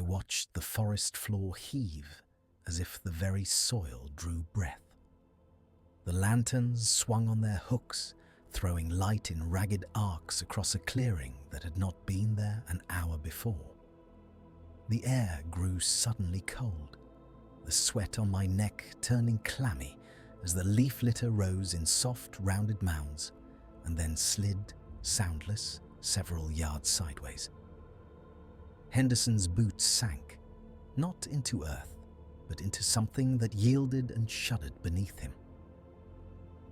watched the forest floor heave as if the very soil drew breath. The lanterns swung on their hooks, throwing light in ragged arcs across a clearing that had not been there an hour before. The air grew suddenly cold, the sweat on my neck turning clammy as the leaf litter rose in soft, rounded mounds and then slid, soundless, several yards sideways. Henderson's boots sank, not into earth, but into something that yielded and shuddered beneath him.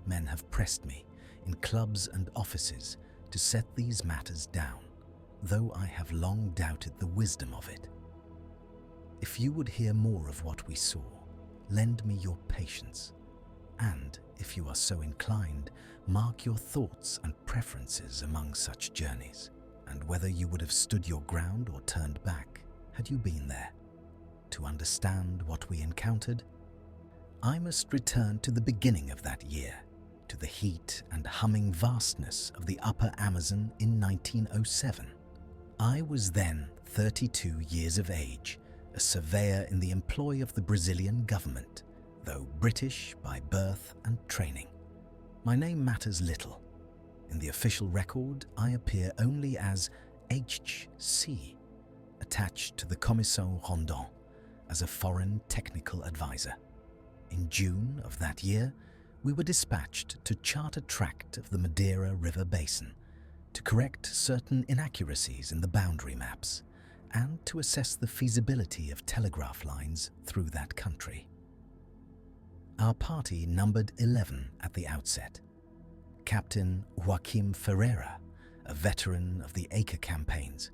Men have pressed me, in clubs and offices, to set these matters down, though I have long doubted the wisdom of it. If you would hear more of what we saw, lend me your patience, and, if you are so inclined, mark your thoughts and preferences among such journeys, and whether you would have stood your ground or turned back had you been there. To understand what we encountered, I must return to the beginning of that year, to the heat and humming vastness of the upper Amazon in 1907. I was then 32 years of age, a surveyor in the employ of the Brazilian government, though British by birth and training. My name matters little. In the official record, I appear only as HC, attached to the Commission Rondon as a foreign technical advisor. In June of that year, we were dispatched to chart a tract of the Madeira River Basin, to correct certain inaccuracies in the boundary maps, and to assess the feasibility of telegraph lines through that country. Our party numbered 11 at the outset. Captain Joaquim Ferreira, a veteran of the Acre campaigns,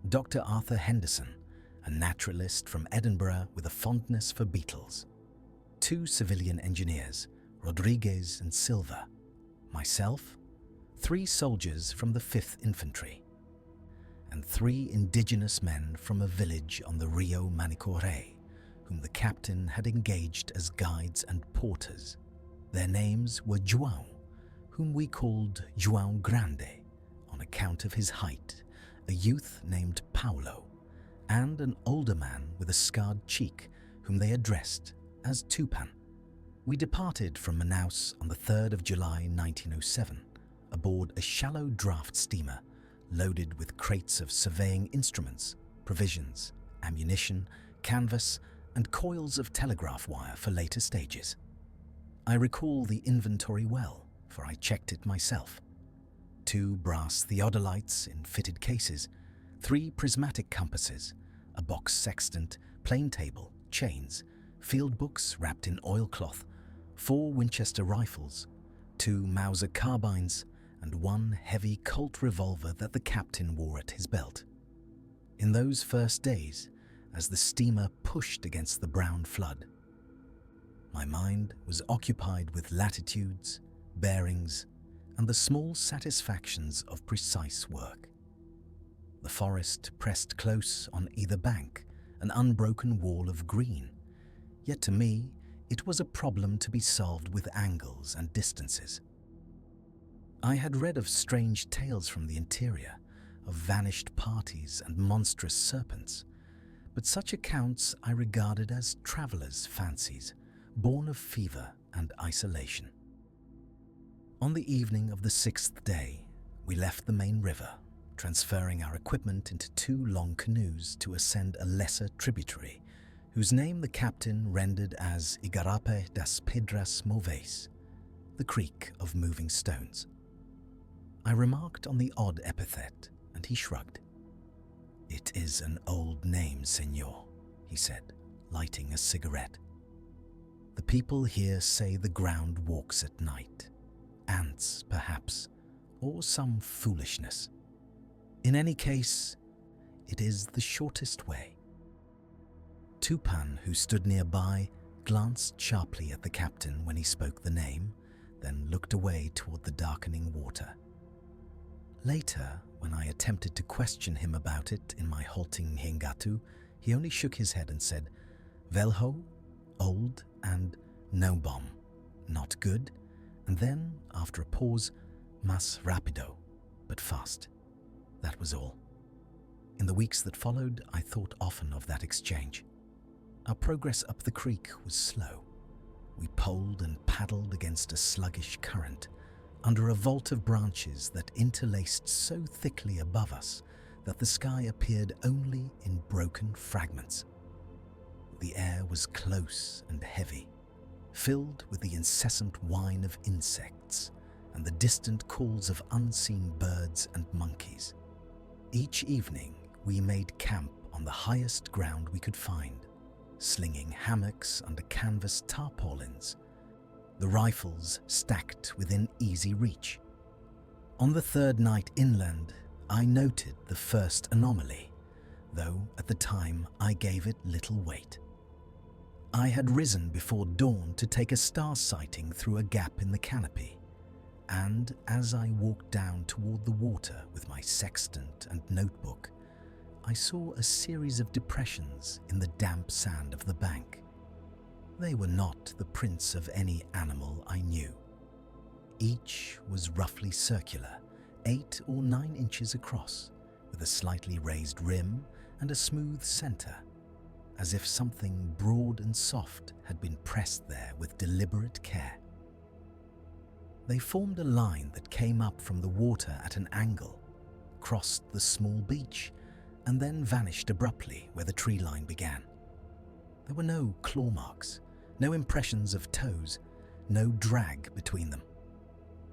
Dr. Arthur Henderson, a naturalist from Edinburgh with a fondness for beetles, 2 civilian engineers, Rodriguez and Silva, myself, 3 soldiers from the 5th Infantry, and 3 indigenous men from a village on the Rio Manicore, whom the captain had engaged as guides and porters. Their names were João, whom we called João Grande on account of his height, a youth named Paulo, and an older man with a scarred cheek whom they addressed as Tupan. We departed from Manaus on the 3rd of July 1907 aboard a shallow draft steamer loaded with crates of surveying instruments, provisions, ammunition, canvas, and coils of telegraph wire for later stages. I recall the inventory well, for I checked it myself. 2 brass theodolites in fitted cases, 3 prismatic compasses, a box sextant, plane table, chains, field books wrapped in oilcloth, 4 Winchester rifles, 2 Mauser carbines, and 1 heavy Colt revolver that the captain wore at his belt. In those first days, as the steamer pushed against the brown flood, my mind was occupied with latitudes, bearings, and the small satisfactions of precise work. The forest pressed close on either bank, an unbroken wall of green, yet to me it was a problem to be solved with angles and distances. I had read of strange tales from the interior, of vanished parties and monstrous serpents, but such accounts I regarded as travellers' fancies, born of fever and isolation. On the evening of the 6th day, we left the main river, transferring our equipment into 2 long canoes to ascend a lesser tributary, whose name the captain rendered as Igarape das Pedras Moves, the Creek of Moving Stones. I remarked on the odd epithet, and he shrugged. "It is an old name, senor," he said, lighting a cigarette. "The people here say the ground walks at night. Ants, perhaps, or some foolishness. In any case, it is the shortest way." Tupan, who stood nearby, glanced sharply at the captain when he spoke the name, then looked away toward the darkening water. Later, when I attempted to question him about it in my halting Hingatu, he only shook his head and said, "Velho, old, and no bomb, not good," and then, after a pause, "mas rapido," but fast. That was all. In the weeks that followed, I thought often of that exchange. Our progress up the creek was slow. We poled and paddled against a sluggish current, under a vault of branches that interlaced so thickly above us that the sky appeared only in broken fragments. The air was close and heavy, filled with the incessant whine of insects and the distant calls of unseen birds and monkeys. Each evening, we made camp on the highest ground we could find, slinging hammocks under canvas tarpaulins, the rifles stacked within easy reach. On the third night inland, I noted the first anomaly, though at the time I gave it little weight. I had risen before dawn to take a star sighting through a gap in the canopy, and as I walked down toward the water with my sextant and notebook, I saw a series of depressions in the damp sand of the bank. They were not the prints of any animal I knew. Each was roughly circular, 8 or 9 inches across, with a slightly raised rim and a smooth center, as if something broad and soft had been pressed there with deliberate care. They formed a line that came up from the water at an angle, crossed the small beach, and then vanished abruptly where the tree line began. There were no claw marks, no impressions of toes, no drag between them.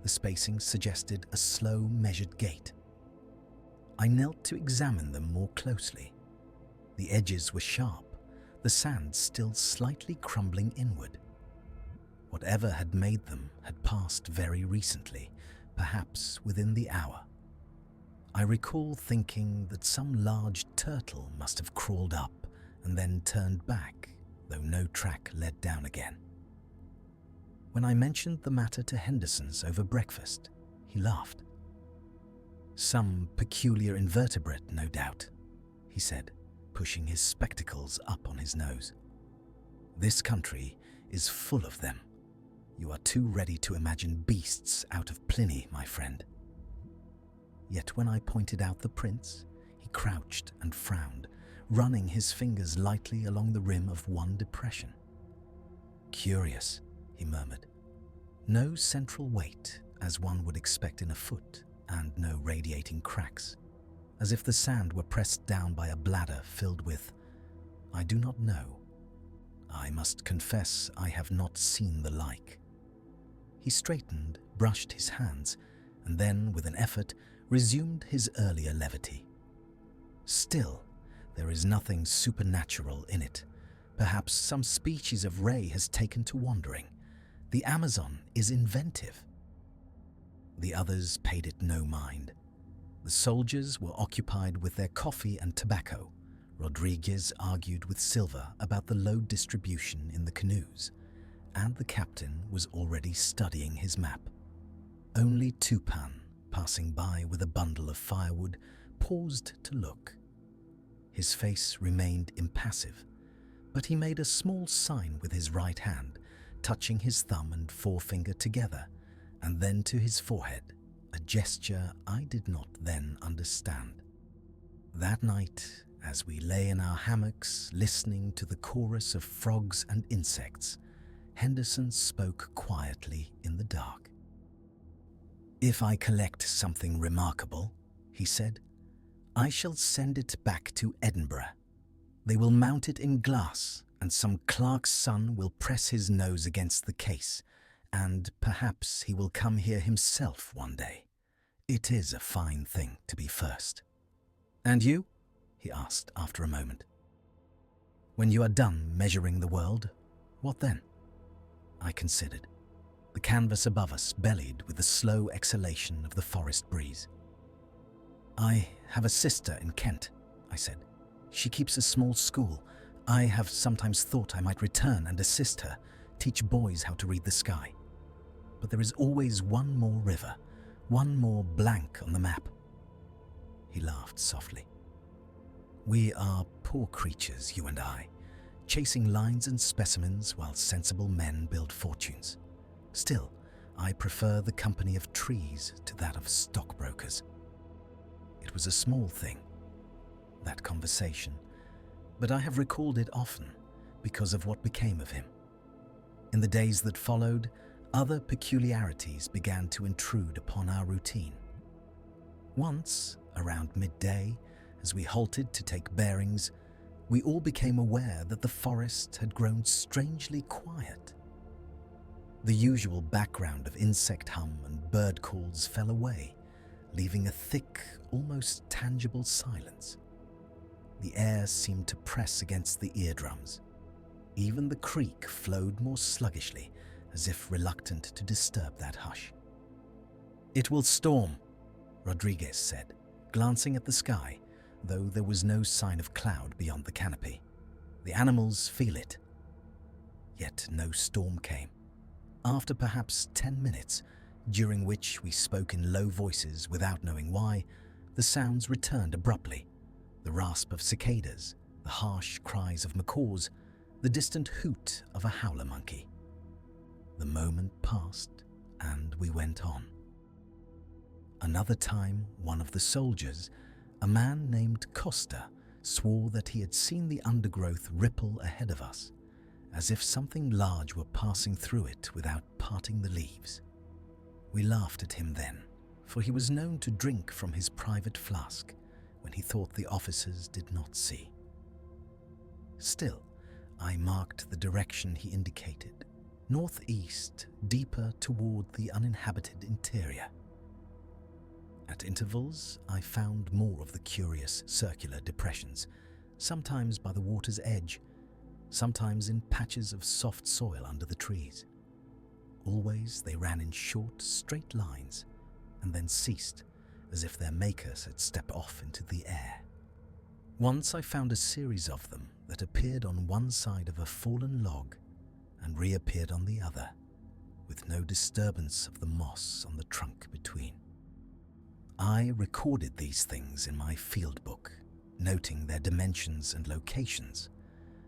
The spacing suggested a slow, measured gait. I knelt to examine them more closely. The edges were sharp, the sand still slightly crumbling inward. Whatever had made them had passed very recently, perhaps within the hour. I recall thinking that some large turtle must have crawled up and then turned back, though no track led down again. When I mentioned the matter to Henderson's over breakfast, he laughed. "Some peculiar invertebrate, no doubt," he said, pushing his spectacles up on his nose. "This country is full of them. You are too ready to imagine beasts out of Pliny, my friend." Yet when I pointed out the prints, he crouched and frowned, running his fingers lightly along the rim of one depression. "Curious," he murmured. "No central weight, as one would expect in a foot, and no radiating cracks, as if the sand were pressed down by a bladder filled with, I do not know. I must confess I have not seen the like." He straightened, brushed his hands, and then, with an effort, resumed his earlier levity. "Still, there is nothing supernatural in it. Perhaps some species of ray has taken to wandering. The Amazon is inventive." The others paid it no mind. The soldiers were occupied with their coffee and tobacco. Rodriguez argued with Silva about the load distribution in the canoes, and the captain was already studying his map. Only Tupan, passing by with a bundle of firewood, paused to look. His face remained impassive, but he made a small sign with his right hand, touching his thumb and forefinger together, and then to his forehead, a gesture I did not then understand. That night, as we lay in our hammocks listening to the chorus of frogs and insects, Henderson spoke quietly in the dark. "If I collect something remarkable," he said, "I shall send it back to Edinburgh. They will mount it in glass, and some clerk's son will press his nose against the case, and perhaps he will come here himself one day. It is a fine thing to be first." "And you?" he asked after a moment. "When you are done measuring the world, what then?" I considered. The canvas above us bellied with the slow exhalation of the forest breeze. "I have a sister in Kent," I said. "She keeps a small school. I have sometimes thought I might return and assist her, teach boys how to read the sky. But there is always one more river, one more blank on the map." He laughed softly. "We are poor creatures, you and I, chasing lines and specimens while sensible men build fortunes. Still, I prefer the company of trees to that of stockbrokers." It was a small thing. that conversation, but I have recalled it often because of what became of him. In the days that followed, other peculiarities began to intrude upon our routine. Once, around midday, as we halted to take bearings, we all became aware that the forest had grown strangely quiet. The usual background of insect hum and bird calls fell away, leaving a thick, almost tangible silence. The air seemed to press against the eardrums. Even the creek flowed more sluggishly, as if reluctant to disturb that hush. "It will storm," Rodriguez said, glancing at the sky, though there was no sign of cloud beyond the canopy. "The animals feel it." Yet no storm came. After perhaps 10 minutes, during which we spoke in low voices without knowing why, the sounds returned abruptly. The rasp of cicadas, the harsh cries of macaws, the distant hoot of a howler monkey. The moment passed, and we went on. Another time, one of the soldiers, a man named Costa, swore that he had seen the undergrowth ripple ahead of us, as if something large were passing through it without parting the leaves. We laughed at him then, for he was known to drink from his private flask when he thought the officers did not see. Still, I marked the direction he indicated, northeast, deeper toward the uninhabited interior. At intervals, I found more of the curious circular depressions, sometimes by the water's edge, sometimes in patches of soft soil under the trees. Always they ran in short, straight lines, and then ceased, as if their makers had stepped off into the air. Once I found a series of them that appeared on one side of a fallen log and reappeared on the other, with no disturbance of the moss on the trunk between. I recorded these things in my field book, noting their dimensions and locations,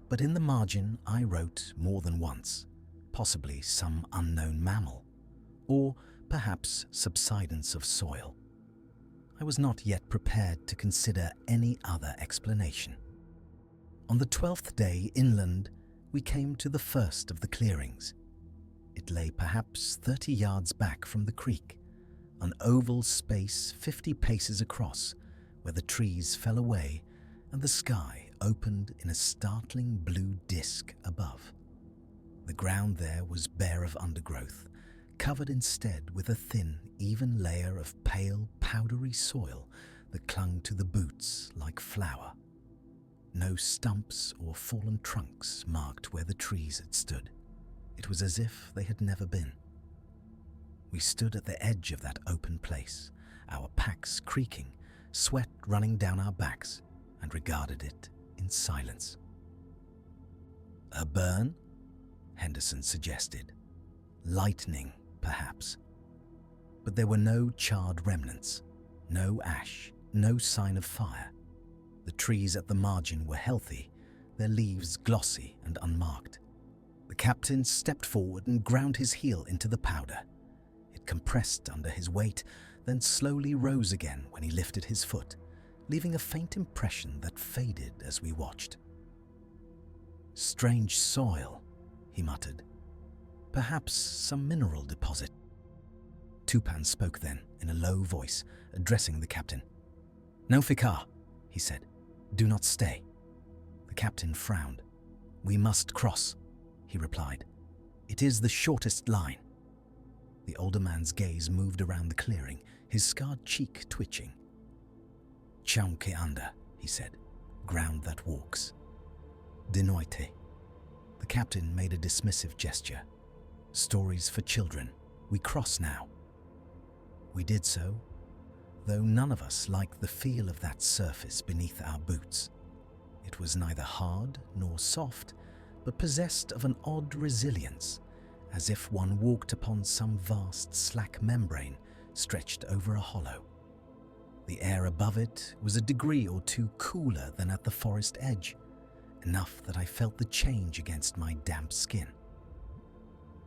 but in the margin I wrote more than once, possibly some unknown mammal, or perhaps subsidence of soil. I was not yet prepared to consider any other explanation. On the 12th day inland, we came to the first of the clearings. It lay perhaps 30 yards back from the creek, an oval space 50 paces across, where the trees fell away and the sky opened in a startling blue disk above. The ground there was bare of undergrowth, covered instead with a thin, even layer of pale, powdery soil that clung to the boots like flour. No stumps or fallen trunks marked where the trees had stood. It was as if they had never been. We stood at the edge of that open place, our packs creaking, sweat running down our backs, and regarded it in silence. "A burn?" Henderson suggested. "Lightning, perhaps." But there were no charred remnants, no ash, no sign of fire. The trees at the margin were healthy, their leaves glossy and unmarked. The captain stepped forward and ground his heel into the powder. It compressed under his weight, then slowly rose again when he lifted his foot, leaving a faint impression that faded as we watched. "Strange soil," he muttered. "Perhaps some mineral deposit." Tupan spoke then, in a low voice, addressing the captain. "No fikar," he said. "Do not stay." The captain frowned. "We must cross," he replied. "It is the shortest line." The older man's gaze moved around the clearing, his scarred cheek twitching. "Chaun ke anda," he said. "Ground that walks." "De noite." The captain made a dismissive gesture. "Stories for children. We cross now." We did so, though none of us liked the feel of that surface beneath our boots. It was neither hard nor soft, but possessed of an odd resilience, as if one walked upon some vast slack membrane stretched over a hollow. The air above it was a degree or two cooler than at the forest edge, enough that I felt the change against my damp skin.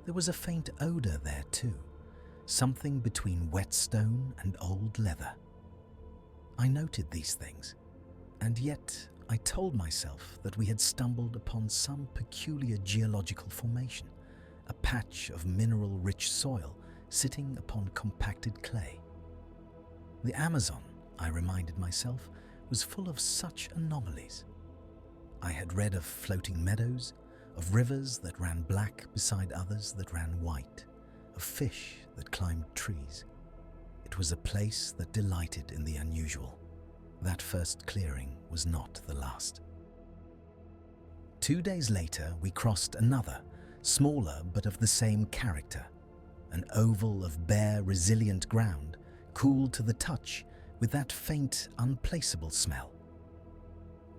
There was a faint odour there too, something between whetstone and old leather. I noted these things. And yet I told myself that we had stumbled upon some peculiar geological formation, a patch of mineral-rich soil sitting upon compacted clay. The Amazon, I reminded myself, was full of such anomalies. I had read of floating meadows, of rivers that ran black beside others that ran white, of fish that climbed trees. It was a place that delighted in the unusual. That first clearing was not the last. 2 days later, we crossed another, smaller but of the same character, an oval of bare, resilient ground, cool to the touch with that faint, unplaceable smell.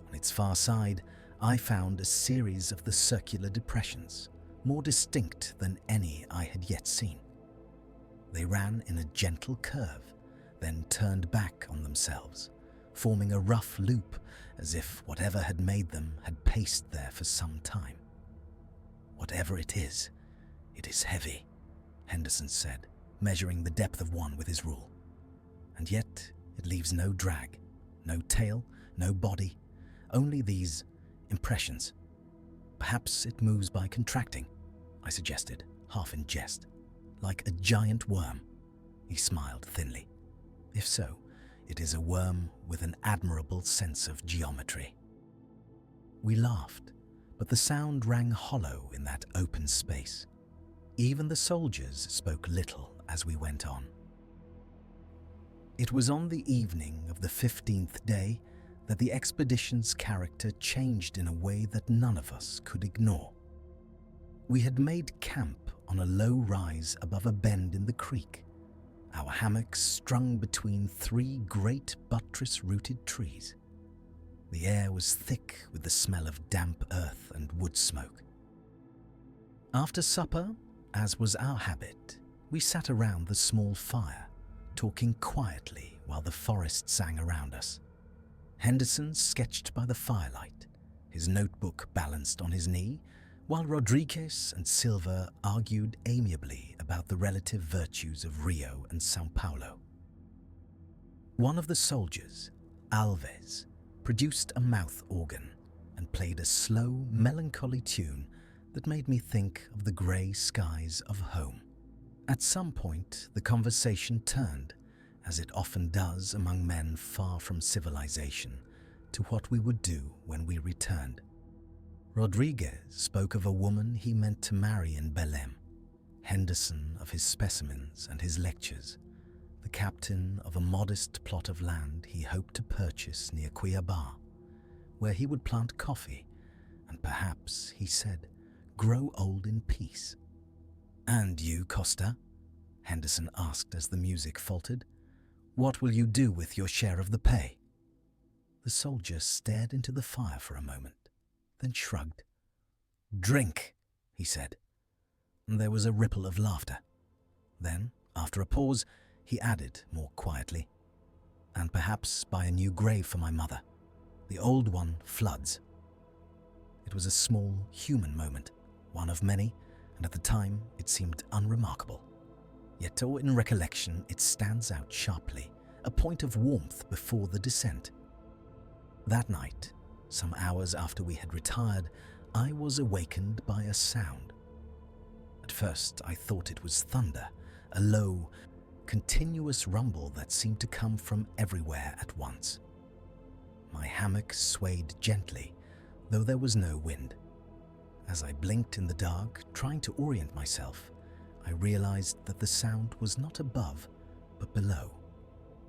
On its far side, I found a series of the circular depressions, more distinct than any I had yet seen. They ran in a gentle curve, then turned back on themselves, forming a rough loop as if whatever had made them had paced there for some time. "Whatever it is heavy," Henderson said, measuring the depth of one with his rule. "And yet it leaves no drag, no tail, no body, only these impressions. Perhaps it moves by contracting," I suggested, half in jest. "Like a giant worm." He smiled thinly. "If so, it is a worm with an admirable sense of geometry." We laughed, but the sound rang hollow in that open space. Even the soldiers spoke little as we went on. It was on the evening of the 15th day that the expedition's character changed in a way that none of us could ignore. We had made camp on a low rise above a bend in the creek, our hammocks strung between 3 great buttress-rooted trees. The air was thick with the smell of damp earth and wood smoke. After supper, as was our habit, we sat around the small fire, talking quietly while the forest sang around us. Henderson sketched by the firelight, his notebook balanced on his knee, while Rodriguez and Silva argued amiably about the relative virtues of Rio and São Paulo. One of the soldiers, Alves, produced a mouth organ and played a slow, melancholy tune that made me think of the grey skies of home. At some point, the conversation turned, as it often does among men far from civilization, to what we would do when we returned. Rodriguez spoke of a woman he meant to marry in Belém, Henderson of his specimens and his lectures, the captain of a modest plot of land he hoped to purchase near Cuiabá, where he would plant coffee and perhaps, he said, grow old in peace. "And you, Costa?" Henderson asked as the music faltered. "What will you do with your share of the pay?" The soldier stared into the fire for a moment, then shrugged. "Drink," he said. There was a ripple of laughter. Then, after a pause, he added more quietly, "And perhaps buy a new grave for my mother. The old one floods." It was a small, human moment, one of many, and at the time it seemed unremarkable. Yet in recollection it stands out sharply, a point of warmth before the descent. That night, some hours after we had retired, I was awakened by a sound. At first I thought it was thunder, a low, continuous rumble that seemed to come from everywhere at once. My hammock swayed gently, though there was no wind. As I blinked in the dark, trying to orient myself, I realized that the sound was not above, but below.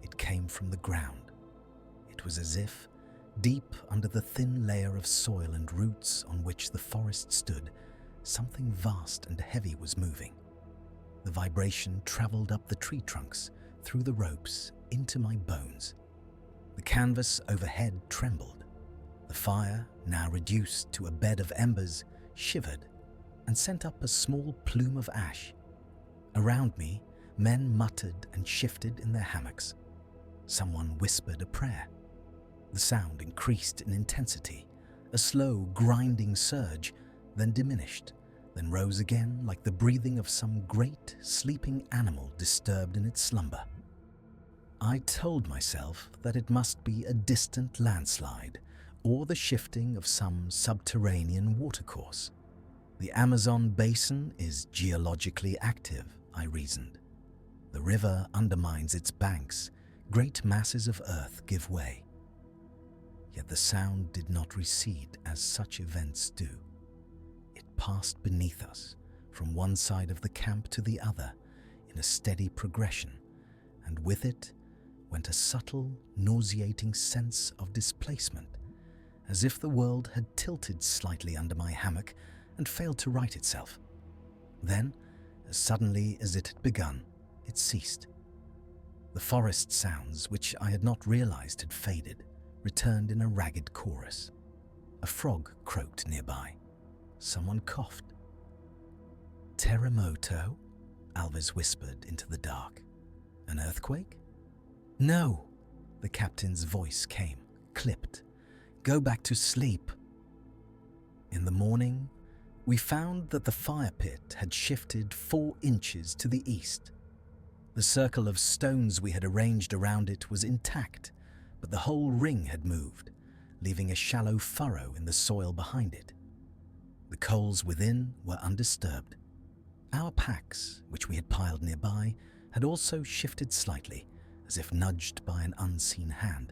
It came from the ground. It was as if, deep under the thin layer of soil and roots on which the forest stood, something vast and heavy was moving. The vibration traveled up the tree trunks, through the ropes, into my bones. The canvas overhead trembled. The fire, now reduced to a bed of embers, shivered and sent up a small plume of ash. Around me, men muttered and shifted in their hammocks. Someone whispered a prayer. The sound increased in intensity, a slow, grinding surge, then diminished, then rose again like the breathing of some great, sleeping animal disturbed in its slumber. I told myself that it must be a distant landslide or the shifting of some subterranean watercourse. The Amazon basin is geologically active, I reasoned. The river undermines its banks, great masses of earth give way. Yet the sound did not recede as such events do. It passed beneath us, from one side of the camp to the other, in a steady progression, and with it went a subtle, nauseating sense of displacement, as if the world had tilted slightly under my hammock and failed to right itself. Then, as suddenly as it had begun, it ceased. The forest sounds, which I had not realized had faded, returned in a ragged chorus. A frog croaked nearby. Someone coughed. "Terremoto?" Alves whispered into the dark. "An earthquake?" "No," the captain's voice came, clipped. "Go back to sleep." In the morning, we found that the fire pit had shifted 4 inches to the east. The circle of stones we had arranged around it was intact, but the whole ring had moved, leaving a shallow furrow in the soil behind it. The coals within were undisturbed. Our packs, which we had piled nearby, had also shifted slightly, as if nudged by an unseen hand.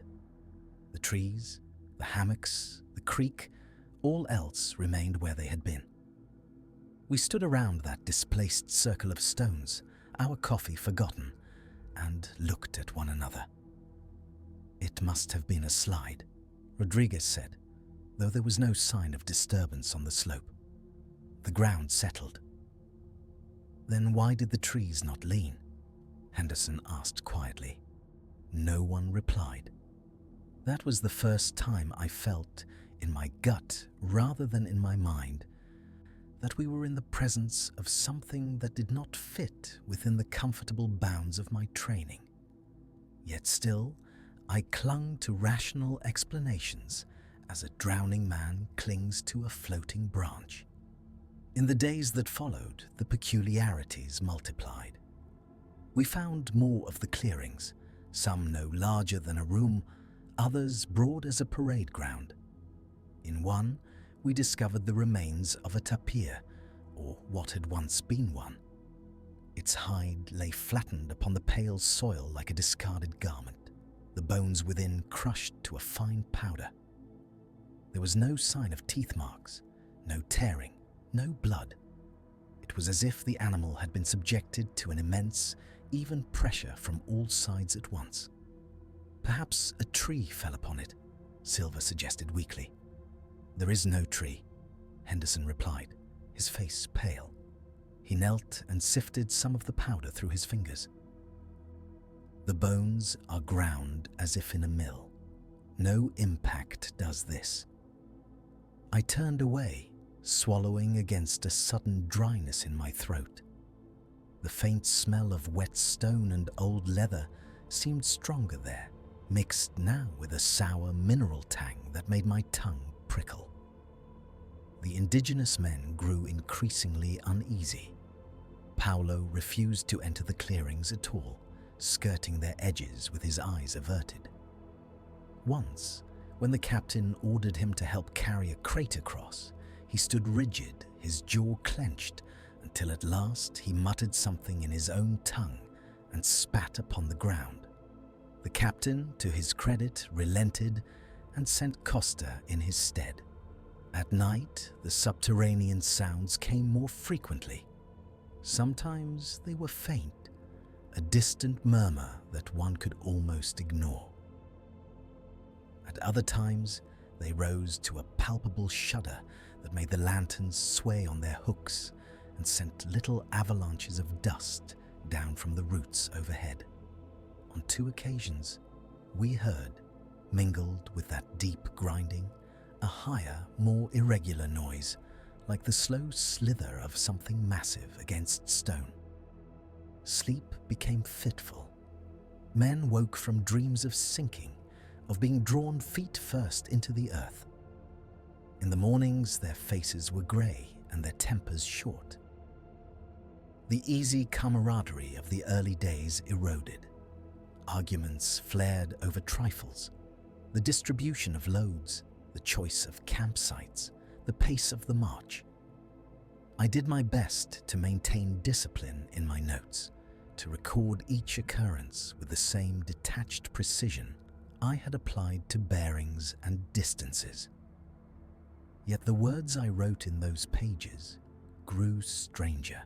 The trees, the hammocks, the creek, all else remained where they had been. We stood around that displaced circle of stones, our coffee forgotten, and looked at one another. "It must have been a slide," Rodriguez said, though there was no sign of disturbance on the slope. The ground settled. "Then why did the trees not lean?" Henderson asked quietly. No one replied. That was the first time I felt, in my gut rather than in my mind, that we were in the presence of something that did not fit within the comfortable bounds of my training. Yet still, I clung to rational explanations as a drowning man clings to a floating branch. In the days that followed, the peculiarities multiplied. We found more of the clearings, some no larger than a room, others broad as a parade ground. In one, we discovered the remains of a tapir, or what had once been one. Its hide lay flattened upon the pale soil like a discarded garment, the bones within crushed to a fine powder. There was no sign of teeth marks, no tearing, no blood. It was as if the animal had been subjected to an immense, even pressure from all sides at once. "Perhaps a tree fell upon it," Silver suggested weakly. "There is no tree," Henderson replied, his face pale. He knelt and sifted some of the powder through his fingers. "The bones are ground as if in a mill. No impact does this." I turned away, swallowing against a sudden dryness in my throat. The faint smell of wet stone and old leather seemed stronger there, mixed now with a sour mineral tang that made my tongue prickle. The indigenous men grew increasingly uneasy. Paolo refused to enter the clearings at all, skirting their edges with his eyes averted. Once, when the captain ordered him to help carry a crate across, he stood rigid, his jaw clenched, until at last he muttered something in his own tongue and spat upon the ground. The captain, to his credit, relented and sent Costa in his stead. At night, the subterranean sounds came more frequently. Sometimes they were faint, a distant murmur that one could almost ignore. At other times, they rose to a palpable shudder that made the lanterns sway on their hooks and sent little avalanches of dust down from the roots overhead. On 2 occasions, we heard, mingled with that deep grinding, a higher, more irregular noise, like the slow slither of something massive against stone. Sleep became fitful. Men woke from dreams of sinking, of being drawn feet first into the earth. In the mornings, their faces were grey and their tempers short. The easy camaraderie of the early days eroded. Arguments flared over trifles: the distribution of loads, the choice of campsites, the pace of the march. I did my best to maintain discipline in my notes, to record each occurrence with the same detached precision I had applied to bearings and distances. Yet the words I wrote in those pages grew stranger.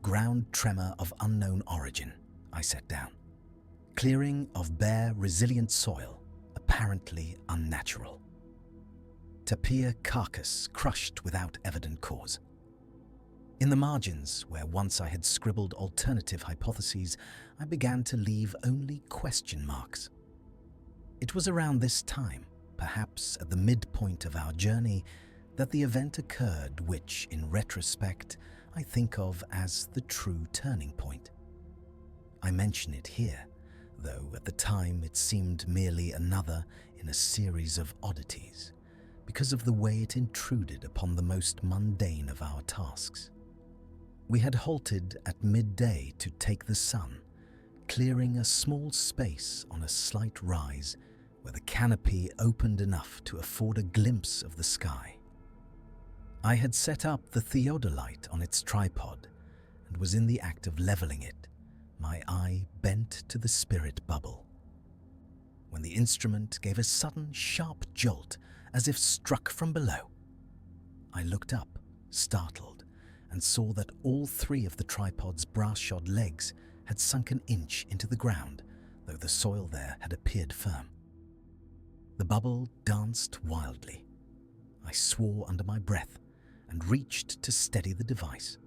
Ground tremor of unknown origin, I set down. Clearing of bare, resilient soil, apparently unnatural. Tapir carcass crushed without evident cause. In the margins, where once I had scribbled alternative hypotheses, I began to leave only question marks. It was around this time, perhaps at the midpoint of our journey, that the event occurred which, in retrospect, I think of as the true turning point. I mention it here, though at the time it seemed merely another in a series of oddities, because of the way it intruded upon the most mundane of our tasks. We had halted at midday to take the sun, clearing a small space on a slight rise where the canopy opened enough to afford a glimpse of the sky. I had set up the theodolite on its tripod and was in the act of leveling it, my eye bent to the spirit bubble, when the instrument gave a sudden sharp jolt as if struck from below. I looked up, startled, and saw that all three of the tripod's brass-shod legs had sunk an inch into the ground, though the soil there had appeared firm. The bubble danced wildly. I swore under my breath and reached to steady the device.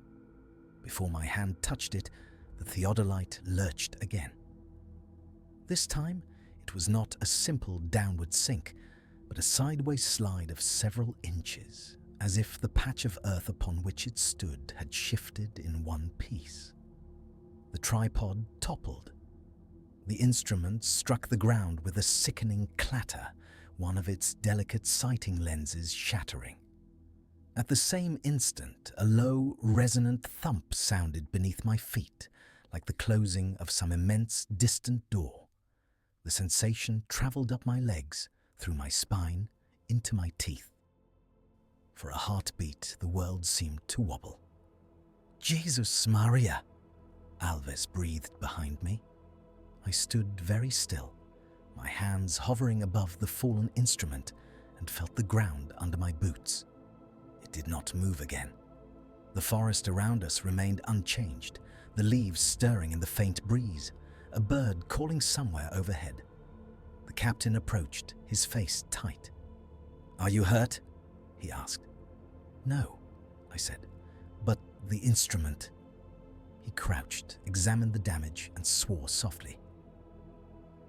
Before my hand touched it, the theodolite lurched again. This time, it was not a simple downward sink, but a sideways slide of several inches, as if the patch of earth upon which it stood had shifted in one piece. The tripod toppled. The instrument struck the ground with a sickening clatter, one of its delicate sighting lenses shattering. At the same instant, a low, resonant thump sounded beneath my feet, like the closing of some immense, distant door. The sensation travelled up my legs, through my spine, into my teeth. For a heartbeat, the world seemed to wobble. "Jesus Maria!" Alves breathed behind me. I stood very still, my hands hovering above the fallen instrument, and felt the ground under my boots. It did not move again. The forest around us remained unchanged, the leaves stirring in the faint breeze, a bird calling somewhere overhead. The captain approached, his face tight. "Are you hurt?" he asked. "No," I said, "but the instrument." He crouched, examined the damage, and swore softly.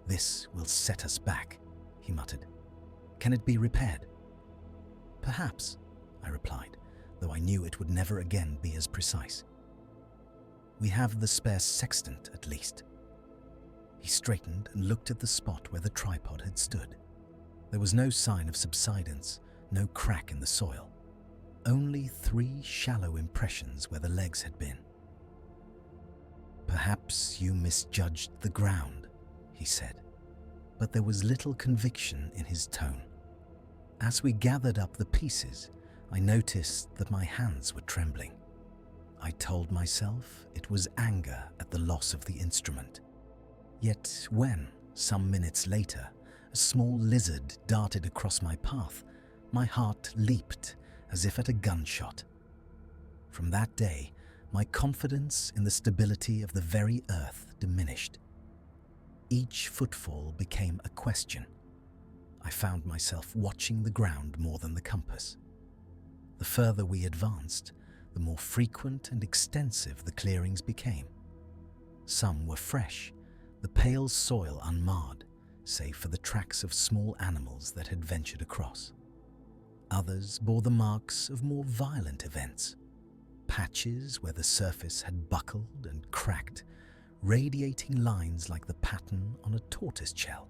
"This will set us back," he muttered. "Can it be repaired?" "Perhaps," I replied, though I knew it would never again be as precise. "We have the spare sextant, at least." He straightened and looked at the spot where the tripod had stood. There was no sign of subsidence, no crack in the soil. Only 3 shallow impressions where the legs had been. "Perhaps you misjudged the ground," he said, but there was little conviction in his tone. As we gathered up the pieces, I noticed that my hands were trembling. I told myself it was anger at the loss of the instrument. Yet when, some minutes later, a small lizard darted across my path, my heart leaped as if at a gunshot. From that day, my confidence in the stability of the very earth diminished. Each footfall became a question. I found myself watching the ground more than the compass. The further we advanced, the more frequent and extensive the clearings became. Some were fresh, the pale soil unmarred, save for the tracks of small animals that had ventured across. Others bore the marks of more violent events, patches where the surface had buckled and cracked, radiating lines like the pattern on a tortoise shell.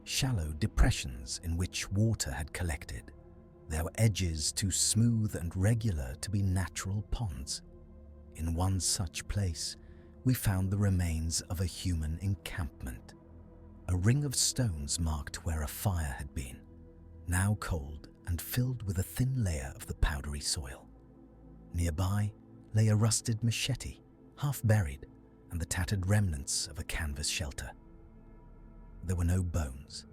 Shallow depressions in which water had collected, their edges too smooth and regular to be natural ponds. In one such place, we found the remains of a human encampment. A ring of stones marked where a fire had been, now cold and filled with a thin layer of the powdery soil. Nearby lay a rusted machete, half buried, and the tattered remnants of a canvas shelter. There were no bones,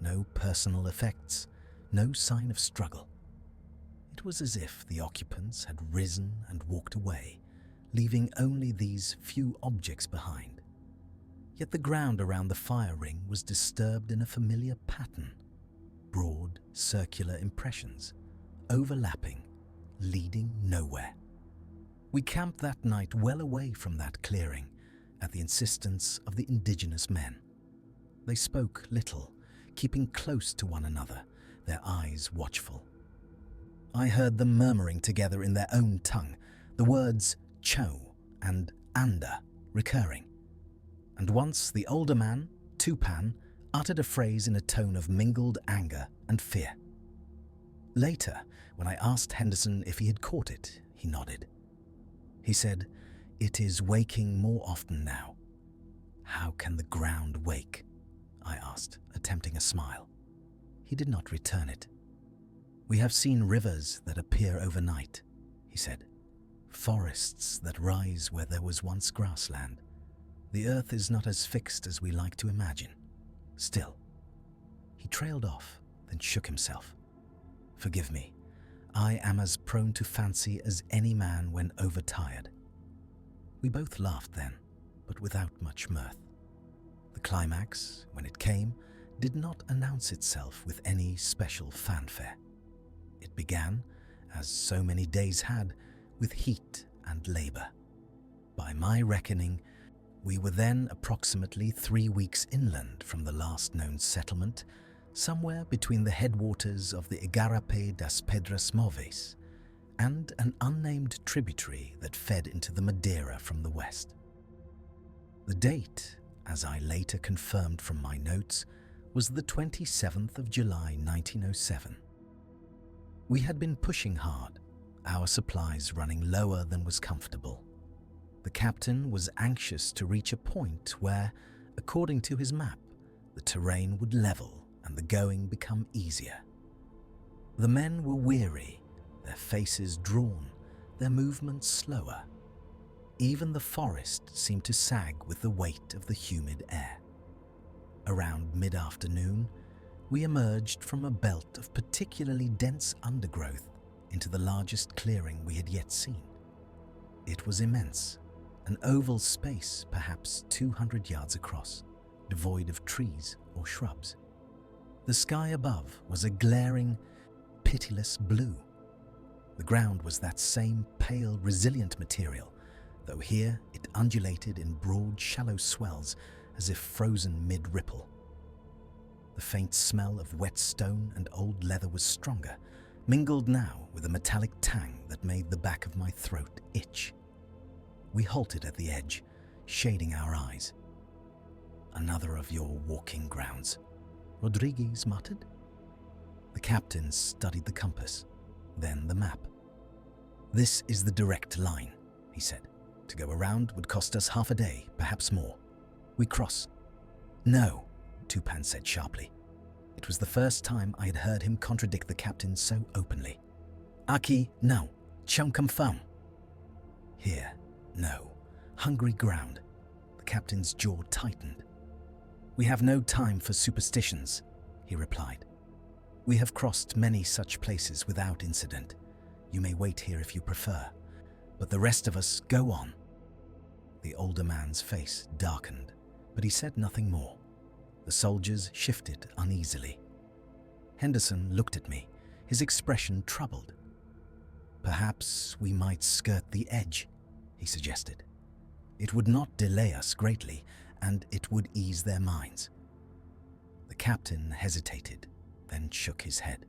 no personal effects, no sign of struggle. It was as if the occupants had risen and walked away, leaving only these few objects behind. Yet the ground around the fire ring was disturbed in a familiar pattern, broad, circular impressions, overlapping, leading nowhere. We camped that night well away from that clearing, at the insistence of the indigenous men. They spoke little, keeping close to one another, their eyes watchful. I heard them murmuring together in their own tongue, the words cho and anda recurring. And once the older man, Tupan, uttered a phrase in a tone of mingled anger and fear. Later, when I asked Henderson if he had caught it, he nodded. He said, "It is waking more often now." "How can the ground wake?" I asked, attempting a smile. He did not return it. "We have seen rivers that appear overnight," he said. "Forests that rise where there was once grassland. The earth is not as fixed as we like to imagine. Still." He trailed off, then shook himself. "Forgive me. I am as prone to fancy as any man when overtired." We both laughed then, but without much mirth. The climax, when it came, did not announce itself with any special fanfare. It began, as so many days had, with heat and labor. By my reckoning, we were then approximately 3 weeks inland from the last known settlement, somewhere between the headwaters of the Igarape das Pedras Móveis and an unnamed tributary that fed into the Madeira from the west. The date, as I later confirmed from my notes, was the 27th of July 1907. We had been pushing hard, our supplies running lower than was comfortable. The captain was anxious to reach a point where, according to his map, the terrain would level and the going become easier. The men were weary, their faces drawn, their movements slower. Even the forest seemed to sag with the weight of the humid air. Around mid-afternoon, we emerged from a belt of particularly dense undergrowth into the largest clearing we had yet seen. It was immense, an oval space perhaps 200 yards across, devoid of trees or shrubs. The sky above was a glaring, pitiless blue. The ground was that same pale, resilient material, though here it undulated in broad, shallow swells as if frozen mid-ripple. The faint smell of wet stone and old leather was stronger, mingled now with a metallic tang that made the back of my throat itch. We halted at the edge, shading our eyes. "Another of your walking grounds," Rodriguez muttered. The captain studied the compass, then the map. "This is the direct line," he said. "To go around would cost us half a day, perhaps more. We cross." "No," Tupan said sharply. It was the first time I had heard him contradict the captain so openly. "Aqui, não. Chão confirm." Here, no. Hungry ground. The captain's jaw tightened. "We have no time for superstitions," he replied. "We have crossed many such places without incident. You may wait here if you prefer, but the rest of us go on." The older man's face darkened, but he said nothing more. The soldiers shifted uneasily. Henderson looked at me, his expression troubled. "Perhaps we might skirt the edge," he suggested. "It would not delay us greatly, and it would ease their minds." The captain hesitated, then shook his head.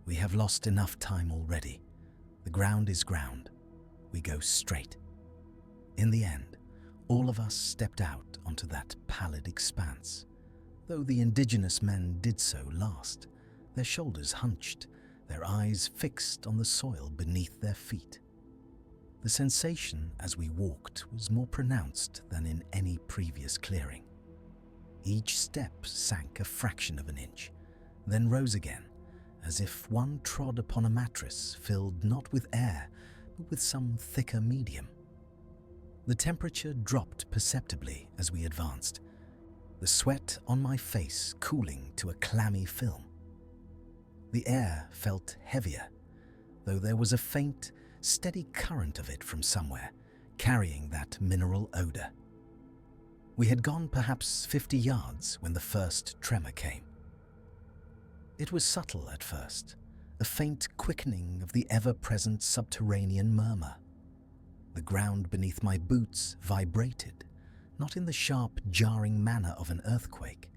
"We have lost enough time already. The ground is ground. We go straight." In the end, all of us stepped out onto that pallid expanse, though the indigenous men did so last, their shoulders hunched, their eyes fixed on the soil beneath their feet. The sensation as we walked was more pronounced than in any previous clearing. Each step sank a fraction of an inch, then rose again, as if one trod upon a mattress filled not with air, but with some thicker medium. The temperature dropped perceptibly as we advanced, the sweat on my face cooling to a clammy film. The air felt heavier, though there was a faint, steady current of it from somewhere, carrying that mineral odor. We had gone perhaps 50 yards when the first tremor came. It was subtle at first, a faint quickening of the ever-present subterranean murmur. The ground beneath my boots vibrated, not in the sharp, jarring manner of an earthquake,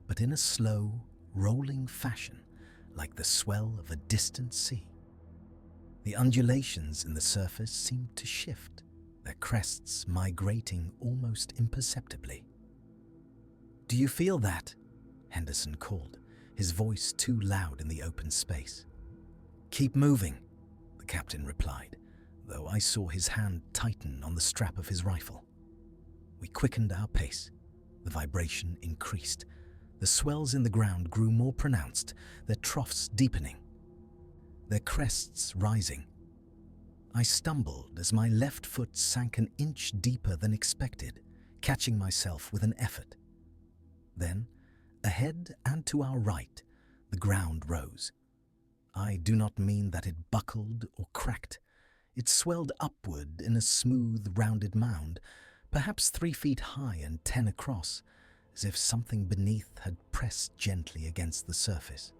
but in a slow, rolling fashion, like the swell of a distant sea. The undulations in the surface seemed to shift, their crests migrating almost imperceptibly. "Do you feel that?" Henderson called, his voice too loud in the open space. "Keep moving," the captain replied, though I saw his hand tighten on the strap of his rifle. We quickened our pace. The vibration increased. The swells in the ground grew more pronounced, their troughs deepening, their crests rising. I stumbled as my left foot sank an inch deeper than expected, catching myself with an effort. Then, ahead and to our right, the ground rose. I do not mean that it buckled or cracked. It swelled upward in a smooth, rounded mound, perhaps 3 feet high and 10 across, as if something beneath had pressed gently against the surface.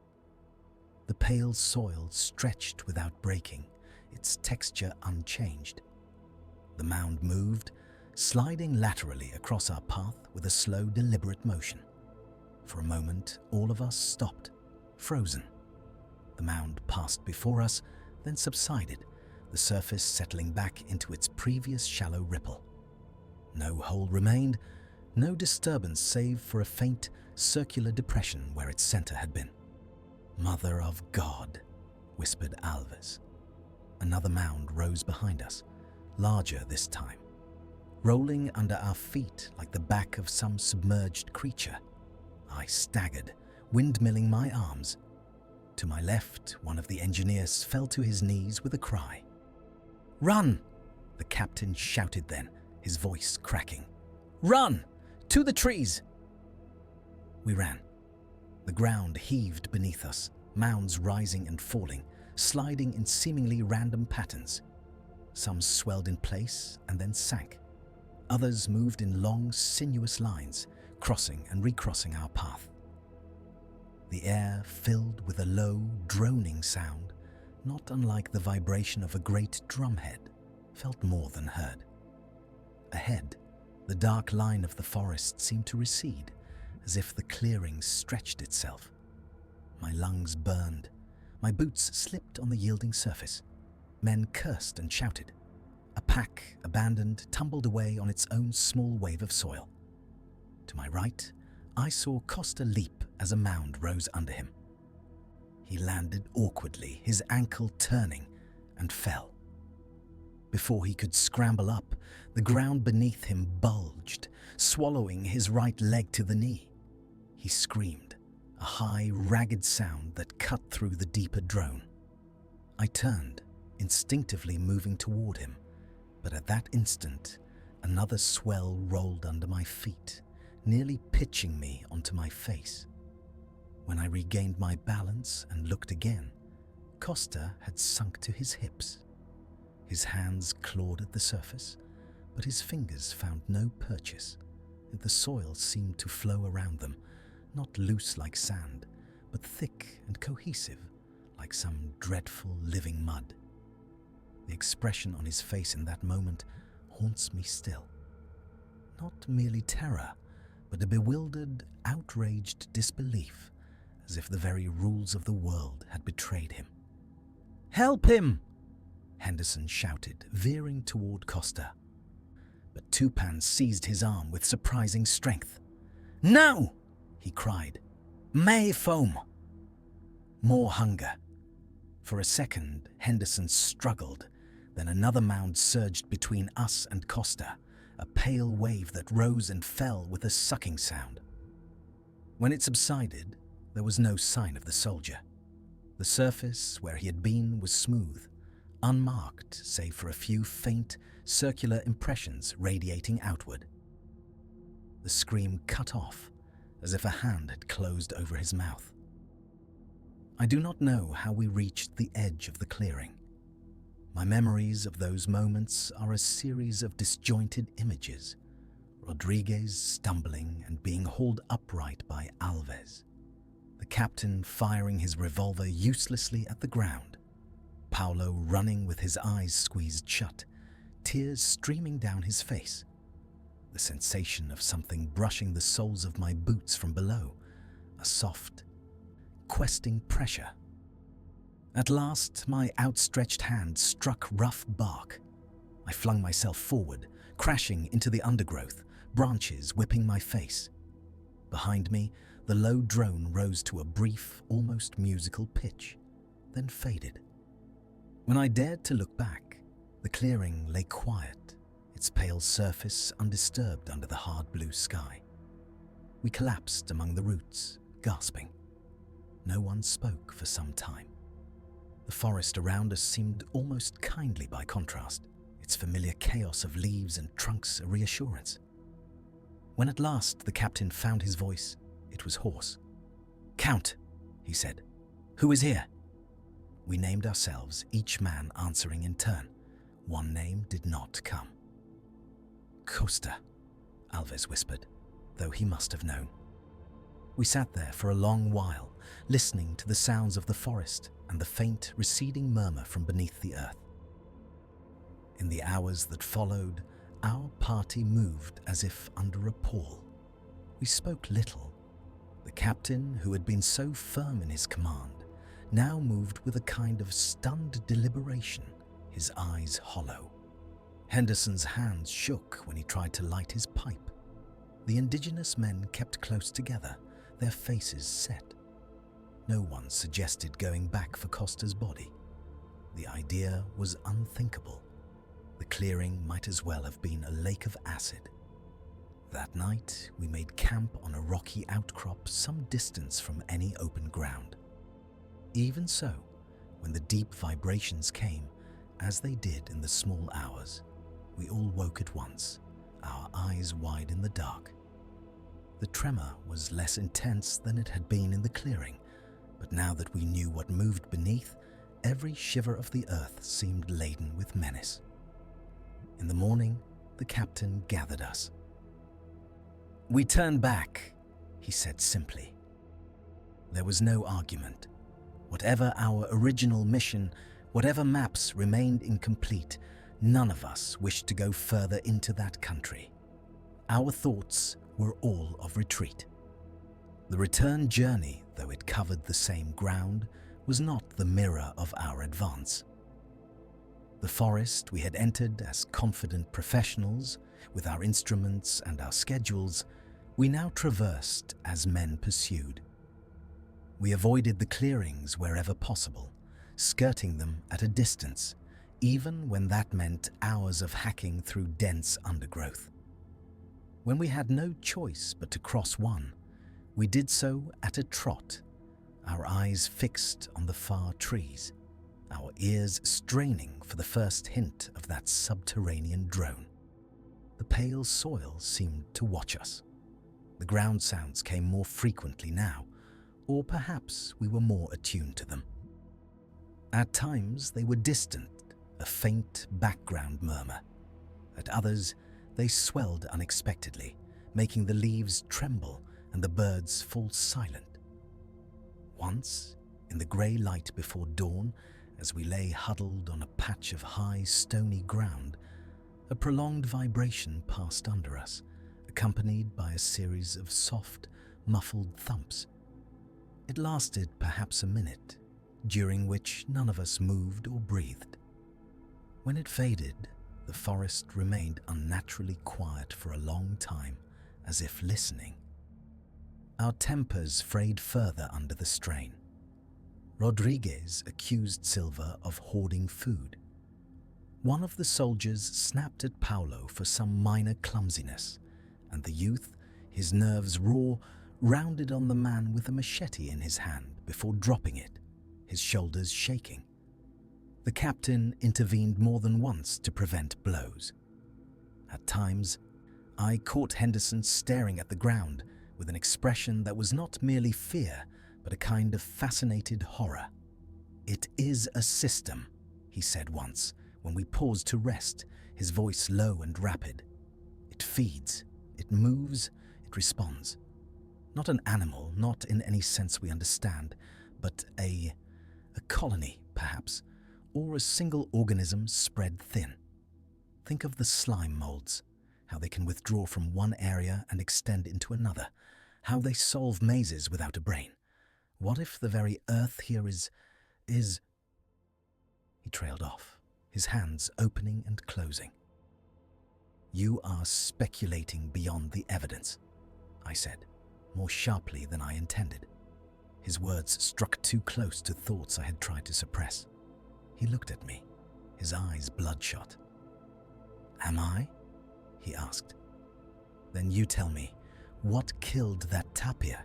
The pale soil stretched without breaking, its texture unchanged. The mound moved, sliding laterally across our path with a slow, deliberate motion. For a moment, all of us stopped, frozen. The mound passed before us, then subsided, the surface settling back into its previous shallow ripple. No hole remained, no disturbance save for a faint, circular depression where its center had been. "Mother of God," whispered Alves. Another mound rose behind us, larger this time, rolling under our feet like the back of some submerged creature. I staggered, windmilling my arms. To my left, one of the engineers fell to his knees with a cry. "Run!" the captain shouted then, his voice cracking. "Run! To the trees!" We ran. The ground heaved beneath us, mounds rising and falling, sliding in seemingly random patterns. Some swelled in place and then sank. Others moved in long, sinuous lines, crossing and recrossing our path. The air filled with a low, droning sound, not unlike the vibration of a great drumhead, felt more than heard. Ahead, the dark line of the forest seemed to recede, as if the clearing stretched itself. My lungs burned. My boots slipped on the yielding surface. Men cursed and shouted. A pack, abandoned, tumbled away on its own small wave of soil. To my right, I saw Costa leap as a mound rose under him. He landed awkwardly, his ankle turning, and fell. Before he could scramble up, the ground beneath him bulged, swallowing his right leg to the knee. He screamed, a high, ragged sound that cut through the deeper drone. I turned, instinctively moving toward him, but at that instant, another swell rolled under my feet, nearly pitching me onto my face. When I regained my balance and looked again, Costa had sunk to his hips. His hands clawed at the surface, but his fingers found no purchase. The soil seemed to flow around them, not loose like sand, but thick and cohesive, like some dreadful living mud. The expression on his face in that moment haunts me still. Not merely terror, but a bewildered, outraged disbelief, as if the very rules of the world had betrayed him. "Help him!" Henderson shouted, veering toward Costa. But Tupan seized his arm with surprising strength. "Now!" he cried. "May foam!" More hunger. For a second, Henderson struggled, Then another mound surged between us and Costa, a pale wave that rose and fell with a sucking sound. When it subsided, there was no sign of the soldier. The surface where he had been was smooth, unmarked save for a few faint, circular impressions radiating outward. The scream cut off, as if a hand had closed over his mouth. I do not know how we reached the edge of the clearing. My memories of those moments are a series of disjointed images. Rodriguez stumbling and being hauled upright by Alves. The captain firing his revolver uselessly at the ground. Paulo running with his eyes squeezed shut, tears streaming down his face. The sensation of something brushing the soles of my boots from below, a soft, questing pressure. At last, my outstretched hand struck rough bark. I flung myself forward, crashing into the undergrowth, branches whipping my face. Behind me, the low drone rose to a brief, almost musical pitch, then faded. When I dared to look back, the clearing lay quiet, its pale surface undisturbed under the hard blue sky. We collapsed among the roots, gasping. No one spoke for some time. The forest around us seemed almost kindly by contrast, its familiar chaos of leaves and trunks a reassurance. When at last the captain found his voice, it was hoarse. "Count," he said. "Who is here?" We named ourselves, each man answering in turn. One name did not come. "Costa," Alves whispered, though he must have known. We sat there for a long while, listening to the sounds of the forest and the faint, receding murmur from beneath the earth. In the hours that followed, our party moved as if under a pall. We spoke little. The captain, who had been so firm in his command, now moved with a kind of stunned deliberation, his eyes hollow. Henderson's hands shook when he tried to light his pipe. The indigenous men kept close together, their faces set. No one suggested going back for Costa's body. The idea was unthinkable. The clearing might as well have been a lake of acid. That night, we made camp on a rocky outcrop some distance from any open ground. Even so, when the deep vibrations came, as they did in the small hours, we all woke at once, our eyes wide in the dark. The tremor was less intense than it had been in the clearing, but now that we knew what moved beneath, every shiver of the earth seemed laden with menace. In the morning, the captain gathered us. "We turn back," he said simply. There was no argument. Whatever our original mission, whatever maps remained incomplete, none of us wished to go further into that country. Our thoughts were all of retreat. The return journey, though it covered the same ground, was not the mirror of our advance. The forest we had entered as confident professionals, with our instruments and our schedules, we now traversed as men pursued. We avoided the clearings wherever possible, skirting them at a distance, even when that meant hours of hacking through dense undergrowth. When we had no choice but to cross one, we did so at a trot, our eyes fixed on the far trees, our ears straining for the first hint of that subterranean drone. The pale soil seemed to watch us. The ground sounds came more frequently now, or perhaps we were more attuned to them. At times they were distant, a faint background murmur. At others, they swelled unexpectedly, making the leaves tremble and the birds fall silent. Once, in the grey light before dawn, as we lay huddled on a patch of high, stony ground, a prolonged vibration passed under us, accompanied by a series of soft, muffled thumps. It lasted perhaps a minute, during which none of us moved or breathed. When it faded, the forest remained unnaturally quiet for a long time, as if listening. Our tempers frayed further under the strain. Rodriguez accused Silva of hoarding food. One of the soldiers snapped at Paolo for some minor clumsiness, and the youth, his nerves raw, rounded on the man with a machete in his hand before dropping it, his shoulders shaking. The captain intervened more than once to prevent blows. At times, I caught Henderson staring at the ground with an expression that was not merely fear, but a kind of fascinated horror. "It is a system," he said once, when we paused to rest, his voice low and rapid. "It feeds, it moves, it responds. Not an animal, not in any sense we understand, but a colony, perhaps, or a single organism spread thin. Think of the slime molds, how they can withdraw from one area and extend into another, how they solve mazes without a brain. What if the very earth here is... He trailed off, his hands opening and closing. "You are speculating beyond the evidence," I said, more sharply than I intended. His words struck too close to thoughts I had tried to suppress. He looked at me, his eyes bloodshot. "Am I?" he asked. "Then you tell me, what killed that tapir?